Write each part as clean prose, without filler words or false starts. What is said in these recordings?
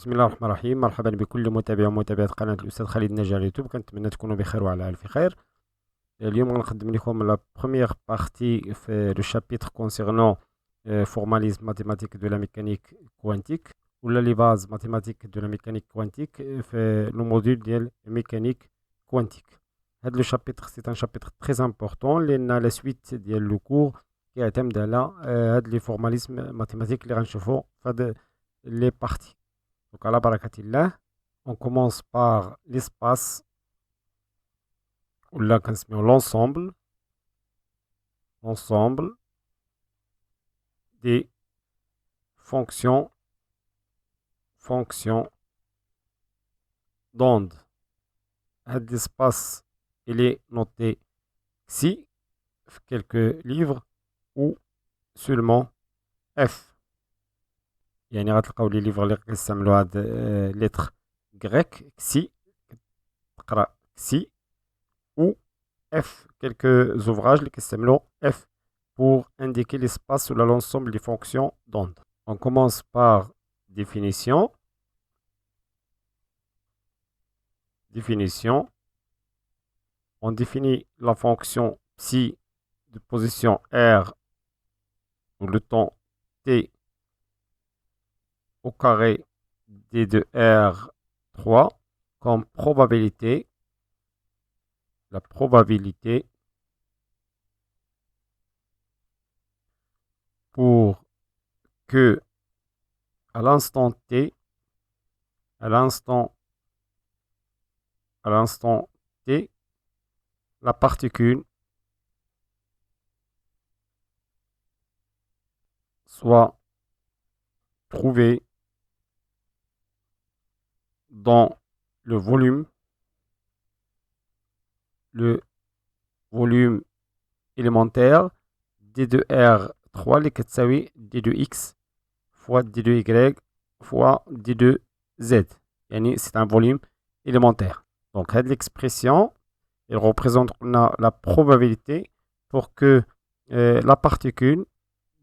بسم الله الرحمن الرحيم. مرحبا بكل متابع ومتابعة قناة الأستاذ خالد النجار على اليوتيوب. كنتمنى تكونوا بخير وعلى ألف خير. اليوم غنقدم لكم لا بروميير بارتي في لو شابيتر كونسيرنون فورماليزم ماتيماتيك دو لا ميكانيك كوانتيك ولا لي باز ماتيماتيك دو لا ميكانيك كوانتيك في لو موديل ديال ميكانيك كوانتيك. هاد لو شابيتر سي ان شابيتر تري امبورطون لأن لا سويت ديال لو كور كيعتمد على هاد لي فورماليزم ماتيماتيك اللي غنشوفو في هاد لي بارتي. Donc, à la barakatillah, on commence par l'espace, ou là, l'ensemble des fonctions d'onde. Cet espace, il est noté si, quelques livres, ou seulement F. يعني غتلقاو لي ليفر اللي كيستعملوا هاد لتر غريك كسي تقرا كسي ou F, quelques ouvrages qui s'appellent F pour indiquer l'espace ou l'ensemble des fonctions d'onde. On commence par définition. Définition. On définit la fonction psi de position R ou le temps T au carré d de R3 comme probabilité. La probabilité pour que à l'instant T, la particule soit trouvée dans le volume élémentaire d de R3 اللي كتساوي d de X fois d de Y fois d de Z. يعني c'est un volume élémentaire. Donc cette expression elle représente la probabilité pour que la particule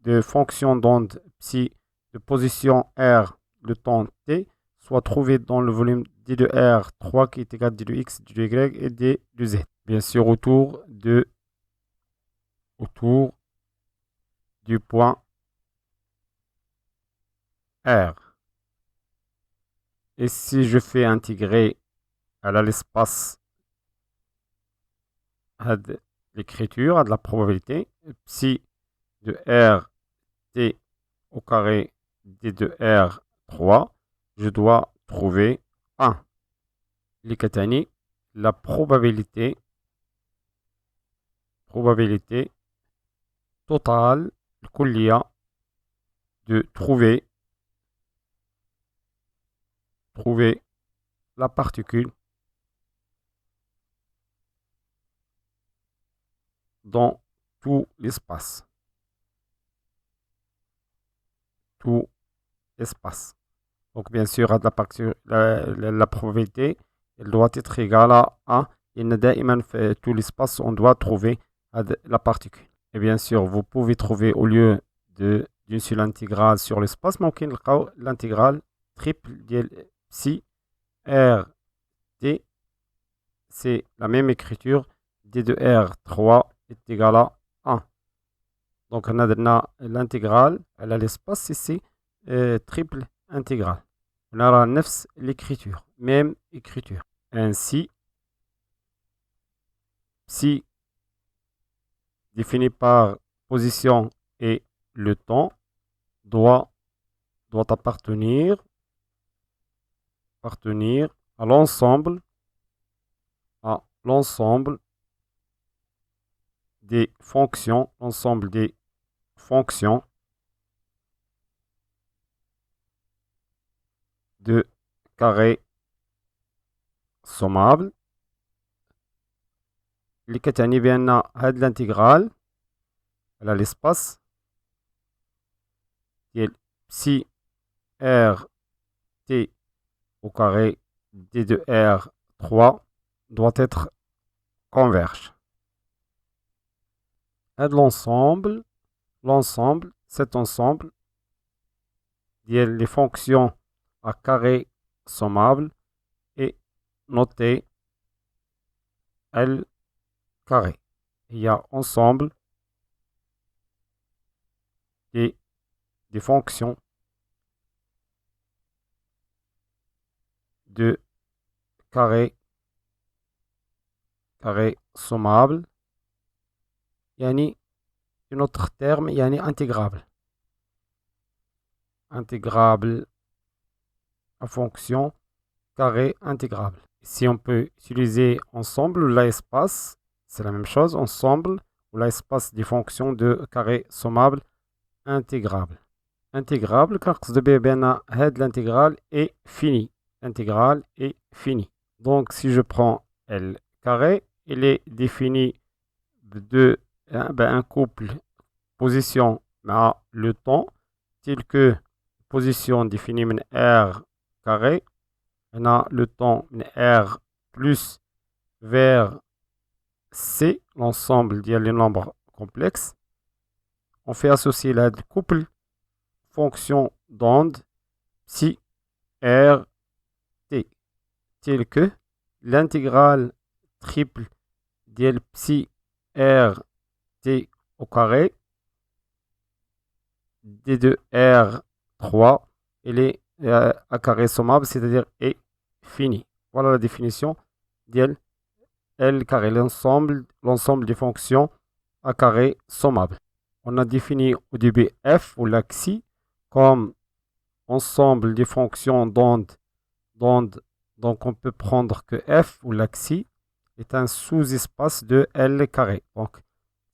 de fonction d'onde psi de position R le temps T soit trouvée dans le volume d de R3 qui est égal à d de X, d de Y et d de Z. Bien sûr autour du point R. Et si je fais intégrer à l'espace l'écriture, à de la probabilité, psi de R T au carré d de R3, je dois trouver 1. Likatani, la probabilité totale, الكلية, de trouver la particule dans tout l'espace. Donc bien sûr, la probabilité elle doit être égale à 1. Et tout l'espace, on doit trouver la particule. Et bien sûr, vous pouvez trouver au lieu d'une seule intégrale sur l'espace, l'intégrale triple de psi R T. C'est la même écriture. D de R3 est égal à 1. Donc on a l'intégrale à l'espace ici, triple intégrale. On aura l'écriture, même écriture. Ainsi, psi défini par position et le temps doit appartenir à l'ensemble des fonctions, de carré sommable. اللي كتعني بأن هاد الانتجرال على l'espace ديال psi R T au carré d de R3 doit être converge. L'ensemble, cet ensemble, les fonctions à carré sommable et noter L carré. Il y a ensemble des fonctions de carré sommable, yani un autre terme, yani intégrable. Intégrable à fonction carré intégrable. Si on peut utiliser ensemble ou l'espace, c'est la même chose, ensemble ou l'espace des fonctions de carré sommable intégrable. Intégrable, car l'intégrale est finie. L'intégrale est finie. Donc, si je prends L carré, il est défini de un couple position à le temps, tel que position définie par R carré, on a le temps R plus vers C, l'ensemble des nombres complexes. On fait associer le couple fonction d'onde psi R t, tel que l'intégrale triple de psi R t au carré d de R3, elle est à carré sommable, c'est-à-dire est fini. Voilà la définition de L carré, l'ensemble des fonctions à carré sommable. On a défini au début f ou l'axe comme ensemble des fonctions d'onde. Donc on peut prendre que f ou l'axe est un sous-espace de L carré. Donc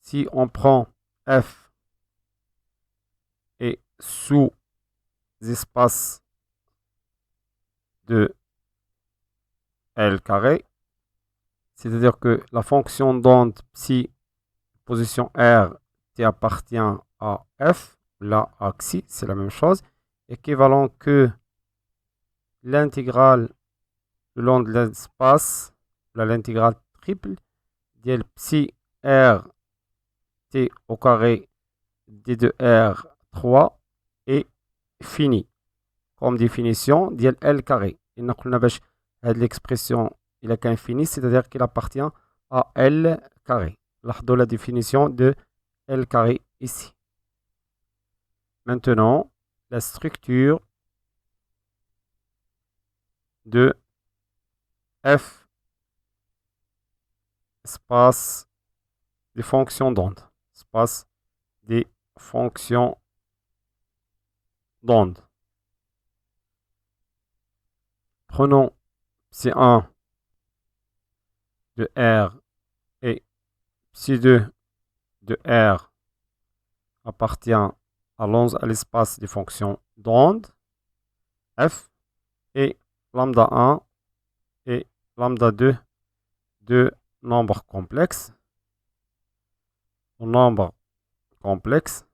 si on prend f et sous-espace de L carré, c'est-à-dire que la fonction d'onde psi position R t appartient à f, là à xi, c'est la même chose, équivalent que l'intégrale le long de l'espace, l'intégrale triple, de psi R t au carré d de R3 est fini. Comme définition, de L carré. Et nous avons l'expression il est infini, c'est-à-dire qu'il appartient à L carré. La définition de L carré ici. Maintenant, la structure de f espace des fonctions d'onde. Espace des fonctions d'onde. Prenons psi1 de R et psi2 de R appartient à l'espace des fonctions d'onde f et lambda 1 et lambda 2 de nombres complexes. Nombre complexe.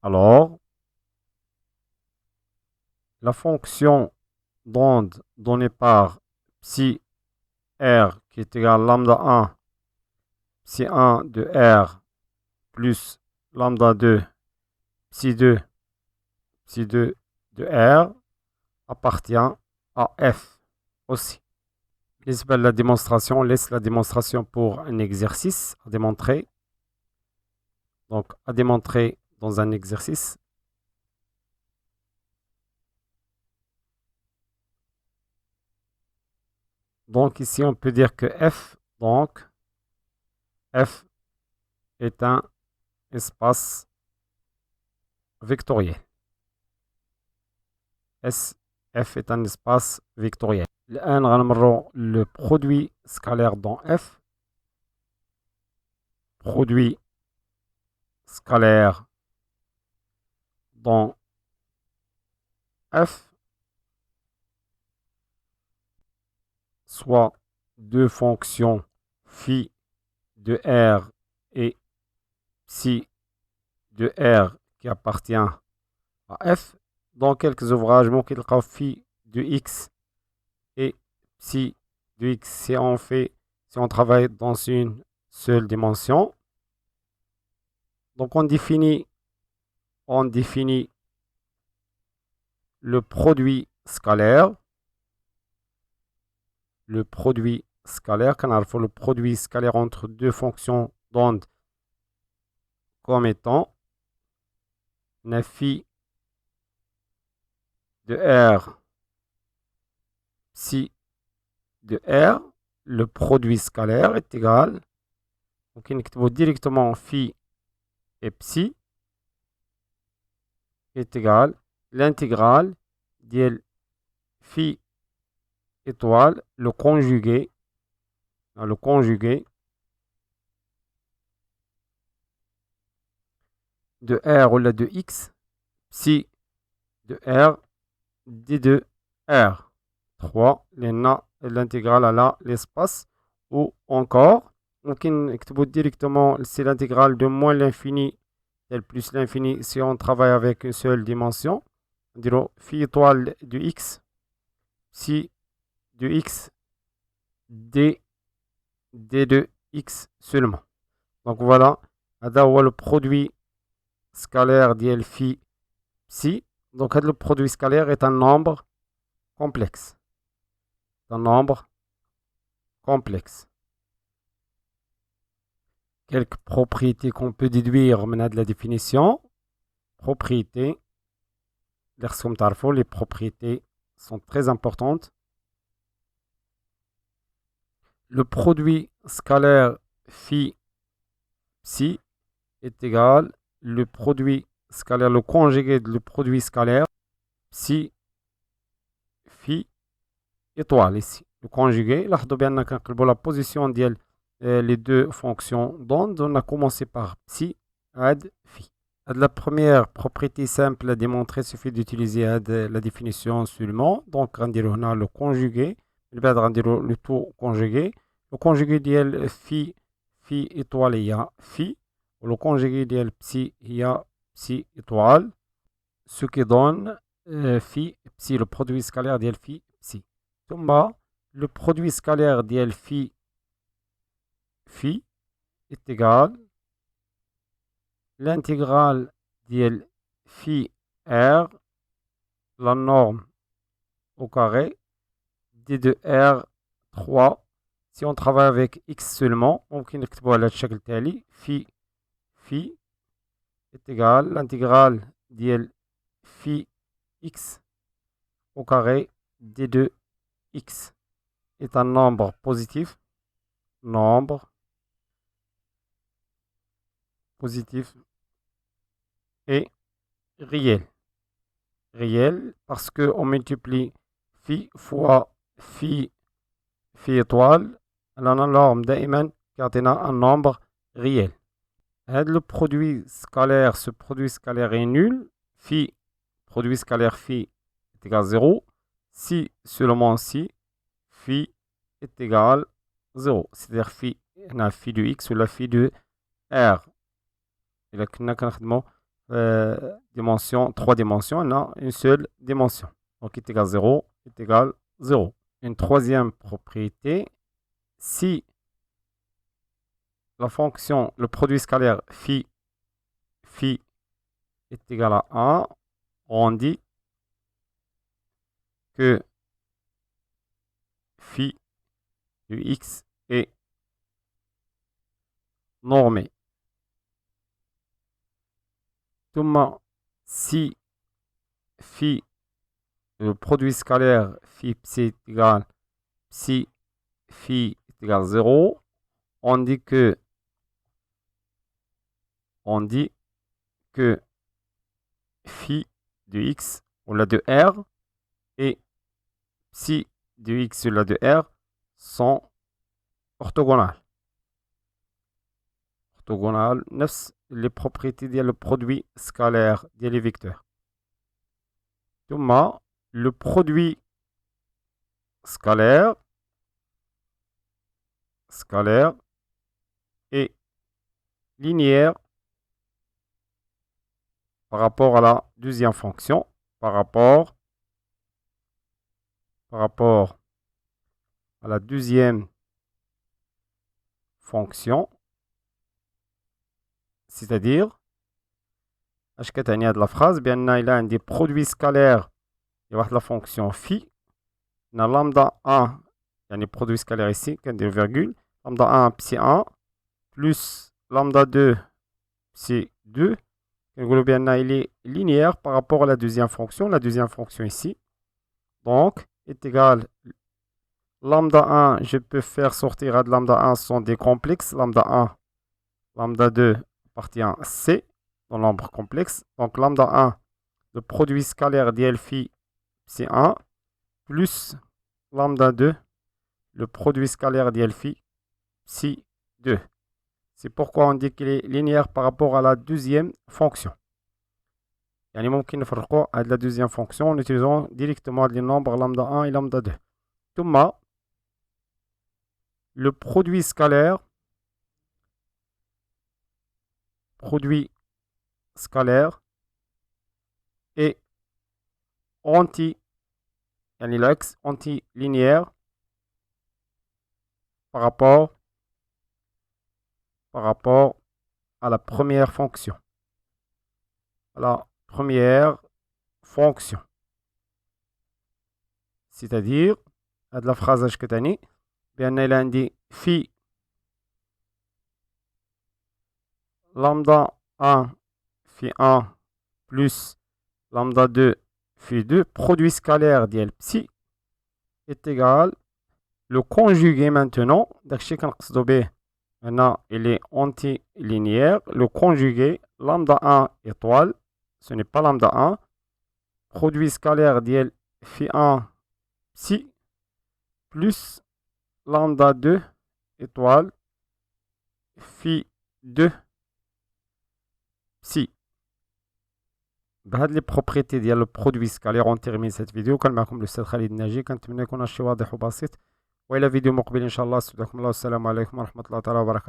Alors, la fonction d'onde donnée par psi R qui est égal à lambda 1 psi 1 de R plus lambda 2 psi 2 de R appartient à F aussi. Laisse la démonstration pour un exercice à démontrer. Donc, à démontrer dans un exercice. Donc, ici, on peut dire que F est un espace vectoriel. F est un espace vectoriel. Le produit scalaire dans F. Produit scalaire dans F. Soit deux fonctions phi de R et psi de R qui appartient à F. Dans quelques ouvrages, on phi de X et psi de X si on travaille dans une seule dimension. Donc on définit le produit scalaire, كنعرفوا le produit scalaire entre deux fonctions d'onde comme étant phi de R psi de R, le produit scalaire est égal, donc نكتبوا directement phi et psi est égal l'intégrale ديال phi étoile, le conjugué de R ou de X, psi de R, d de R. 3, l'intégrale à l'espace, ou encore, ممكن نكتبوا directement, c'est l'intégrale de moins l'infini tel plus l'infini si on travaille avec une seule dimension. On dirait phi étoile de X, psi de X, d de X seulement. Donc voilà, هذا هو le produit scalaire ديال phi psi. Donc le produit scalaire est un nombre complexe. Quelques propriétés qu'on peut déduire maintenant de la définition. Propriétés. Les propriétés sont très importantes. Le produit scalaire phi psi est égal le produit scalaire, le conjugué de le produit scalaire psi phi étoile ici. Le conjugué, là, la position ديال les deux fonctions d'onde, on a commencé par psi ad phi. La première propriété simple à démontrer, il suffit d'utiliser la définition seulement. Donc, on a le conjugué, le tout conjugué. Le conjugué ديال phi étoile il y a phi. Le conjugué ديال psi il y a psi étoile. Ce qui donne phi psi, le produit scalaire ديال phi psi. Le produit scalaire ديال phi est égal l'intégrale ديال phi r, la norme au carré, d de r 3. Si on travaille avec x seulement, ممكن نكتبوها على الشكل التالي phi est égal l'intégrale ديال phi x au carré d de x est un nombre positif, et réel parce qu'on multiplie phi fois phi étoile, la norme دائما كيعطينا un nombre réel. Le produit scalaire, ce produit scalaire est nul. Produit scalaire phi est égal à 0 si seulement si phi est égal à 0, c'est-à-dire phi de x ou la phi de r. إلا كنا كنخدمو dimension, 3 dimensions, on a une seule dimension. Donc, est égal à 0, est égal à 0. Une troisième propriété, si la fonction, le produit scalaire phi est égal à 1, on dit que phi de x est normé. Si phi, le produit scalaire phi psi est égal psi phi est égal à 0, on dit que phi de x ou la de r et psi de x ou la de r sont orthogonales. نفس les propriétés ديال le produit scalaire ديال les vecteurs. ثم le produit scalaire est linéaire par rapport à la deuxième fonction, par rapport à la deuxième fonction, c'est-à-dire اش كتعني هاد la phrase بان الا عندي produit scalaire il y a واحد la fonction phi na lambda 1 يعني produit scalaire ici كندير virgule lambda 1 psi 1 plus lambda 2 psi 2 كنقولوا بأن il est linéaire par rapport à la deuxième fonction ici donc est égal lambda 1 je peux faire sortir à lambda 1 sont des complexes lambda 1 lambda 2 appartient à C dans l'ombre complexe donc lambda 1 le produit scalaire d'IL phi psi 1 plus lambda 2 le produit scalaire d'IL phi psi 2. C'est pourquoi on dit qu'il est linéaire par rapport à la deuxième fonction. يعني ممكن نفرقوا à la deuxième fonction en utilisant directement les nombres lambda 1 et lambda 2. ثم le produit scalaire est l'axe anti-linéaire par rapport à la première fonction. C'est-à-dire, à la phrase que tu bien elle a dit phi lambda 1 phi 1 plus lambda 2 phi 2 produit scalaire d'IL psi est égal le conjugué maintenant d'akshi كنقصدو به هنا il est antilinéaire le conjugué lambda 1 étoile ce n'est pas lambda 1 produit scalaire d'IL phi 1 psi plus lambda 2 étoile phi 2 psi. بهاد لي بروبريتي ديال البرودوي سكالير اون تيرمين سيت فيديو. كان معكم الاستاذ خالد الناجي، كنتمنى يكون هادشي واضح وبسيط، والى فيديو مقبل ان شاء الله. استودعكم الله والسلام عليكم ورحمه الله تعالى وبركاته.